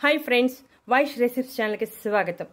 Hi friends, Vaish recipes ఛానల్కి స్వాగతం.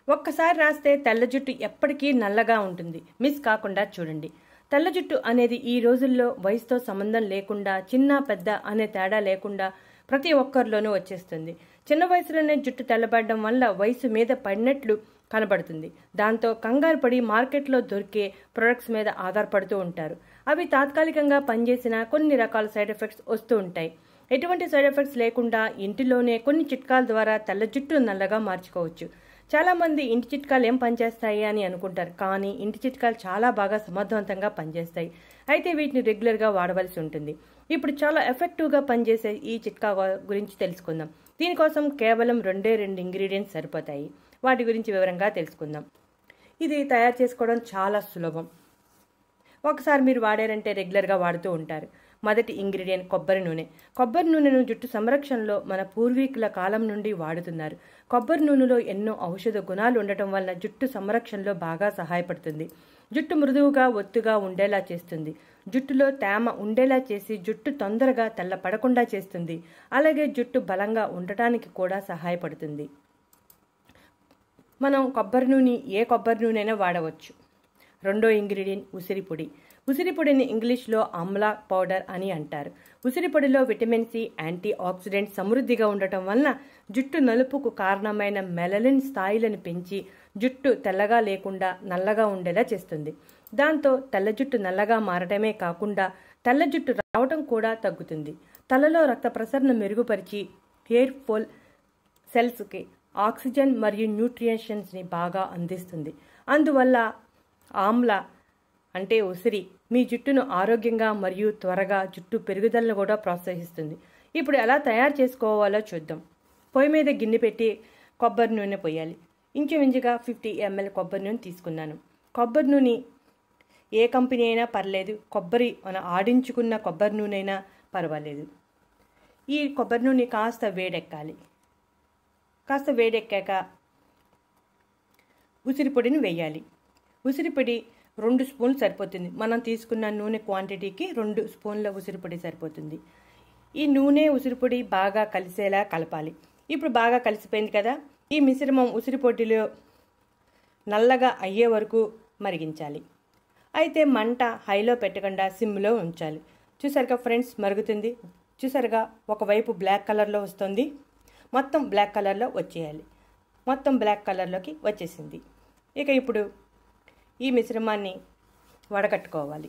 ఒక్కసారి రాస్తే తెల్ల జుట్టు ఎప్పటికీ నల్లగా ఉంటుంది. మిస్ కాకుండా చూడండి. తెల్ల జుట్టు అనేది ఈ రోజుల్లో వయసుతో సంబంధం లేకుండా, చిన్న పెద్ద అనే తేడా లేకుండా ప్రతి ఒక్కరిలోనూ వచ్చేస్తుంది. చిన్న వయసులోనే జుట్టు తెల్లబడడం వల్ల వయసు మీద పడినట్లు కనబడుతుంది. దాంతో కంగారు పడి మార్కెట్లో దొరికే ప్రొడక్ట్స్ మీద ఆధారపడుతూ ఉంటారు. అవి తాత్కాలికంగా పనిచేసిన కొన్ని రకాల సైడ్ ఎఫెక్ట్స్ వస్తూ ఉంటాయి. ఎటువంటి సైడ్ ఎఫెక్ట్స్ లేకుండా ఇంటిలోనే కొన్ని చిట్కాల ద్వారా తెల్ల జుట్టు నల్లగా మార్చుకోవచ్చు. చాలా మంది ఇంటి చిట్కాలు ఏం పనిచేస్తాయి అని అనుకుంటారు, కానీ ఇంటి చిట్కాలు చాలా బాగా సమర్థవంతంగా పనిచేస్తాయి. అయితే వీటిని రెగ్యులర్గా వాడవలసి ఉంటుంది. ఇప్పుడు చాలా ఎఫెక్టివ్గా పనిచేసే ఈ చిట్కా గురించి తెలుసుకుందాం. దీనికోసం కేవలం రెండు ఇంగ్రీడియంట్స్ సరిపోతాయి. వాటి గురించి వివరంగా తెలుసుకుందాం. ఇది తయారు చేసుకోవడం చాలా సులభం. ఒకసారి మీరు వాడారంటే రెగ్యులర్గా వాడుతూ ఉంటారు. మొదటి ఇంగ్రీడియంట్ కొబ్బరి నూనె. కొబ్బరి నూనెను జుట్టు సంరక్షణలో మన పూర్వీకుల కాలం నుండి వాడుతున్నారు. కొబ్బరి నూనెలో ఎన్నో ఔషధ గుణాలు ఉండటం వల్ల జుట్టు సంరక్షణలో బాగా సహాయపడుతుంది. జుట్టు మృదువుగా ఒత్తుగా ఉండేలా చేస్తుంది. జుట్టులో తేమ ఉండేలా చేసి జుట్టు తొందరగా తెల్లపడకుండా చేస్తుంది. అలాగే జుట్టు బలంగా ఉండటానికి కూడా సహాయపడుతుంది. మనం ఏ కొబ్బరి నూనె వాడవచ్చు. రెండో ఇంగ్రీడియంట్ ఉసిరిపొడి. ఉసిరిపొడిని ఇంగ్లీష్లో ఆమ్లా పౌడర్ అని అంటారు. ఉసిరిపొడిలో విటమిన్ సి, యాంటీ ఆక్సిడెంట్ సమృద్ధిగా ఉండటం వలన జుట్టు నలుపుకు కారణమైన మెలనిన్ స్థాయిలను పెంచి జుట్టు తెల్లగా లేకుండా నల్లగా ఉండేలా చేస్తుంది. దాంతో తెల్ల జుట్టు నల్లగా మారటమే కాకుండా తెల్ల జుట్టు రావటం కూడా తగ్గుతుంది. తలలో రక్త ప్రసరణ మెరుగుపరిచి హెయిర్ ఫాల్ సెల్స్కి ఆక్సిజన్ మరియు న్యూట్రిషన్స్ని బాగా అందిస్తుంది. అందువల్ల ఆమ్లా అంటే ఉసిరి మీ జుట్టును ఆరోగ్యంగా మరియు త్వరగా జుట్టు పెరుగుదలను కూడా ప్రోత్సహిస్తుంది. ఇప్పుడు ఎలా తయారు చేసుకోవాలో చూద్దాం. పొయ్యి మీద గిన్నె పెట్టి కొబ్బరి నూనె పోయాలి. ఇంచుమించుగా 50 ml కొబ్బరి నూనె తీసుకున్నాను. కొబ్బరి నూనె ఏ కంపెనీ అయినా పర్లేదు, మన ఆడించుకున్న కొబ్బరి నూనె అయినా పర్వాలేదు. ఈ కొబ్బరి నూనె కాస్త వేడెక్కాలి. కాస్త వేడెక్కాక ఉసిరిపొడిని వేయాలి. ఉసిరిపొడి 2 స్పూన్లు సరిపోతుంది. మనం తీసుకున్న నూనె క్వాంటిటీకి 2 స్పూన్ల ఉసిరిపొడి సరిపోతుంది. ఈ నూనె ఉసిరిపొడి బాగా కలిసేలా కలపాలి. ఇప్పుడు బాగా కలిసిపోయింది కదా. ఈ మిశ్రమం ఉసిరిపొడిలో నల్లగా అయ్యే వరకు మరిగించాలి. అయితే మంట హైలో పెట్టకుండా సిమ్లో ఉంచాలి. చూసారుగా ఫ్రెండ్స్, మరుగుతుంది. చూసారుగా, ఒకవైపు బ్లాక్ కలర్లో వస్తుంది. మొత్తం బ్లాక్ కలర్లో వచ్చేయాలి. మొత్తం బ్లాక్ కలర్లోకి వచ్చేసింది. ఇక ఇప్పుడు ఈ మిశ్రమాన్ని వడకట్టుకోవాలి.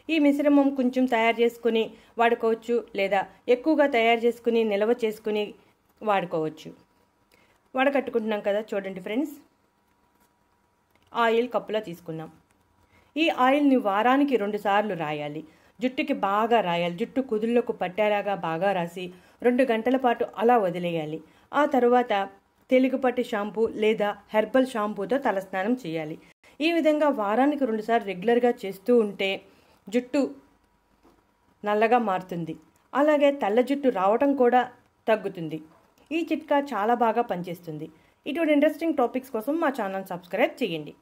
ఈ మిశ్రమం కొంచెం తయారు చేసుకుని వాడుకోవచ్చు, లేదా ఎక్కువగా తయారు చేసుకుని నిల్వ చేసుకుని వాడుకోవచ్చు. వడకట్టుకుంటున్నాం కదా, చూడండి ఫ్రెండ్స్. ఆయిల్ కప్పులో తీసుకున్నాం. ఈ ఆయిల్ని వారానికి 2 సార్లు రాయాలి. జుట్టుకి బాగా రాయాలి. జుట్టు కుదుళ్లకు పట్టేలాగా బాగా రాసి 2 గంటల పాటు అలా వదిలేయాలి. ఆ తర్వాత తెలుగుపట్టి షాంపూ లేదా హెర్బల్ షాంపూతో తలస్నానం చేయాలి. ఈ విధంగా వారానికి 2 సార్లు రెగ్యులర్గా చేస్తూ ఉంటే జుట్టు నల్లగా మారుతుంది. అలాగే తెల్ల జుట్టు రావటం కూడా తగ్గుతుంది. ఈ చిట్కా చాలా బాగా పనిచేస్తుంది. ఇటువంటి ఇంట్రెస్టింగ్ టాపిక్స్ కోసం మా ఛానల్ సబ్స్క్రైబ్ చేయండి.